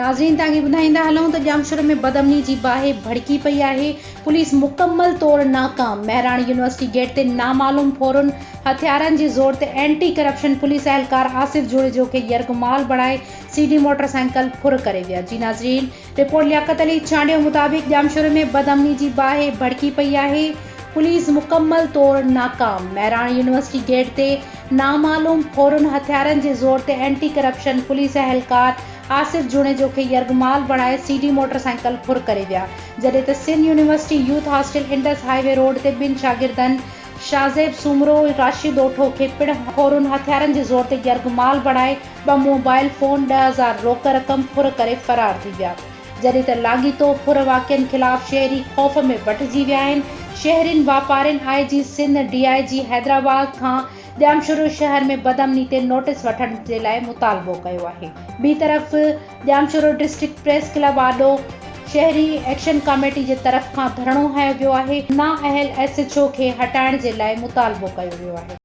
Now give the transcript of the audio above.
नाज़रीन तव्हांखे ॿुधाईंदा हलूं त जामशोर में बदअमनी जी बाहि भड़की पई आहे। पुलिस मुकम्मल तौर नाकाम। महराणी यूनिवर्सिटी गेट ते नामालूम फोरन हथियारनि जे ज़ोर ते एंटी करप्शन पुलिस एहलकार आसिफ जुड़ेजो खे यरगमाल बणाए सीडी मोटरसाइकिल फुर करे विया। जी नाज़रीन, रिपोर्ट लियाकत अली चांडियो मुताबिक़ जामशोर में बदअमनी जी बाहि भड़की पई आहे। पुलिस मुकम्मल तौर नाकाम। महराणी यूनिवर्सिटी गेट ते नामालूम फोरन हथियारनि जे ज़ोर ते एंटी करप्शन पुलिस एहलकार आसिफ जुड़ेजो खे यरगमाल बणाए सीडी मोटरसाइकिल फुर करे विया। जॾहिं त Sindh university youth hostel Indus highway road ते ॿिनि शागिर्दनि शाज़ेब सूमरो राशिद ओठो खे पिण फोरन हथियारनि जे ज़ोर ते यरगमाल बणाए 2 मोबाइल फोन 10,000 रोक रक़म फुर करे फरार थी विया। जॾहिं त लाॻीतो फुर वाक़िअनि ख़िलाफ़ शहरी ख़ौफ़ में बटिजी विया आहिनि। शहरियुनि वापारियुनि आईजी सिंध डीआईजी हैदराबाद खां जामशोर शहर में बदअमनी ते नोटिस वठण जे लाइ मुतालबो कयो आहे। ॿी तरफ़ जामशोर डिस्ट्रिक्ट प्रेस क्लब आॾो शहरी एक्शन कमेटी जे तरफ़ खां धरणो हयो वियो आहे। नाअहल एसएचओ खे हटाइण जे लाइ मुतालबो कयो वियो आहे।